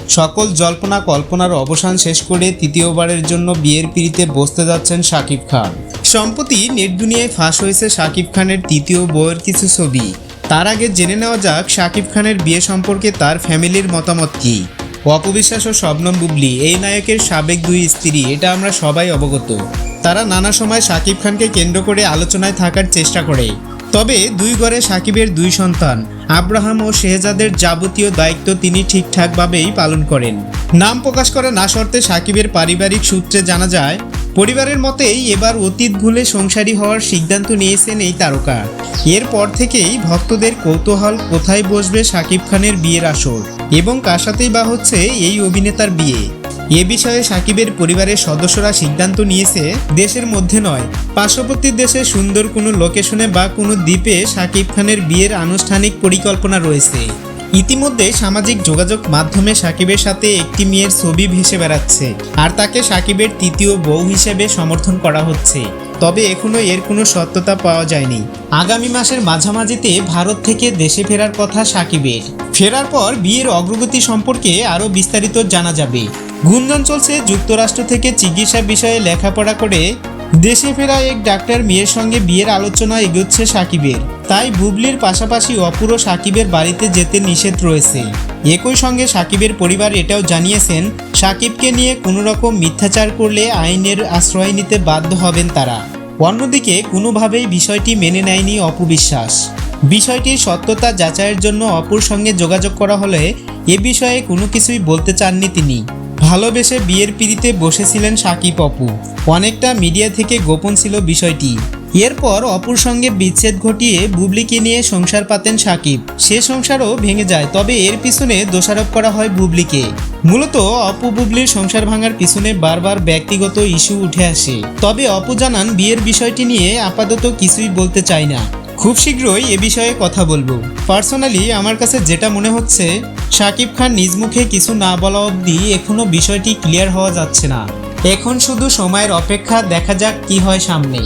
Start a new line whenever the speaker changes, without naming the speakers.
সকল জল্পনা কল্পনার অবসান শেষ করে তৃতীয়বারের জন্য বিয়ের পিঁড়িতে বসতে যাচ্ছেন শাকিব খান। সম্প্রতি নেট দুনিয়ায় ফাঁস হয়েছে শাকিব খানের তৃতীয় বউয়ের কিছু ছবি। তার আগে জেনে নেওয়া যাক শাকিব খানের বিয়ে সম্পর্কে তার ফ্যামিলির মতামত কী। অপু বিশ্বাস ও শবনম বুবলী এই নায়কের সাবেক দুই স্ত্রী, এটা আমরা সবাই অবগত। তারা নানা সময় শাকিব খানকে কেন্দ্র করে আলোচনায় থাকার চেষ্টা করে। তবে দুই ঘরে শাকিবের দুই সন্তান আব্রাহাম ও শেহজাদের যাবতীয় দায়িত্ব তিনি ঠিকঠাকভাবেই পালন করেন। নাম প্রকাশ করা না শর্তে শাকিবের পারিবারিক সূত্রে জানা যায়, পরিবারের মতেই এবার অতীত ভুলে সংসারী হওয়ার সিদ্ধান্ত নিয়েছেন এই তারকা। এরপর থেকেই ভক্তদের কৌতূহল কোথায় বসবে শাকিব খানের বিয়ের আসর এবং কার সাথেই বা হচ্ছে এই অভিনেতার বিয়ে। এ বিষয়ে শাকিবের পরিবারের সদস্যরা সিদ্ধান্ত নিয়েছে দেশের মধ্যে নয়, পার্শ্ববর্তী দেশে সুন্দর কোনো লোকেশনে বা কোনো দ্বীপে শাকিব খানের বিয়ের আনুষ্ঠানিক পরিকল্পনা রয়েছে। ইতিমধ্যে সামাজিক যোগাযোগ মাধ্যমে শাকিবের সাথে একটি মেয়ের ছবি ভেসে বেড়াচ্ছে, আর তাকে শাকিবের তৃতীয় বউ হিসেবে সমর্থন করা হচ্ছে। তবে এখনও এর কোনো সত্যতা পাওয়া যায়নি। আগামী মাসের মাঝামাঝিতে ভারত থেকে দেশে ফেরার কথা শাকিবের। ফেরার পর বিয়ের অগ্রগতি সম্পর্কে আরও বিস্তারিত জানা যাবে। গুঞ্জন চলছে যুক্তরাষ্ট্র থেকে চিকিৎসা বিষয়ে লেখাপড়া করে দেশে ফেরা এক ডাক্তার মেয়ের সঙ্গে বিয়ের আলোচনা এগোচ্ছে শাকিবের। তাই বুবলির পাশাপাশি অপুর ও শাকিবের বাড়িতে যেতে নিষেধ রয়েছে। একই সঙ্গে শাকিবের পরিবার এটাও জানিয়েছেন, শাকিবকে নিয়ে কোনো রকম মিথ্যাচার করলে আইনের আশ্রয় নিতে বাধ্য হবেন তারা। অন্যদিকে কোনোভাবেই বিষয়টি মেনে নেয়নি অপু বিশ্বাস। বিষয়টির সত্যতা যাচাইয়ের জন্য অপুর সঙ্গে যোগাযোগ করা হলে এ বিষয়ে কোনো কিছুই বলতে চাননি তিনি। ভালোবেসে বিয়ের পিঁড়িতে বসেছিলেন শাকিব অপু, অনেকটা মিডিয়া থেকে গোপন ছিল বিষয়টি। এরপর অপুর সঙ্গে বিচ্ছেদ ঘটিয়ে বুবলিকে নিয়ে সংসার পাতেন শাকিব। সে সংসারও ভেঙে যায়, তবে এর পিছনে দোষারোপ করা হয় বুবলিকে। মূলত অপু বুবলির সংসার ভাঙার পিছনে বারবার ব্যক্তিগত ইস্যু উঠে আসে। তবে অপু জানান, বিয়ের বিষয়টি নিয়ে আপাতত কিছুই বলতে চাই না, খুব শীঘ্রই এ বিষয়ে কথা বলবো। পার্সোনালি আমার কাছে যেটা মনে হচ্ছে, শাকিব খান নিজ মুখে কিছু না বলা অবধি এখনও বিষয়টি ক্লিয়ার হওয়া যাচ্ছে না। এখন শুধু সময়ের অপেক্ষা, দেখা যাক কি হয় সামনে।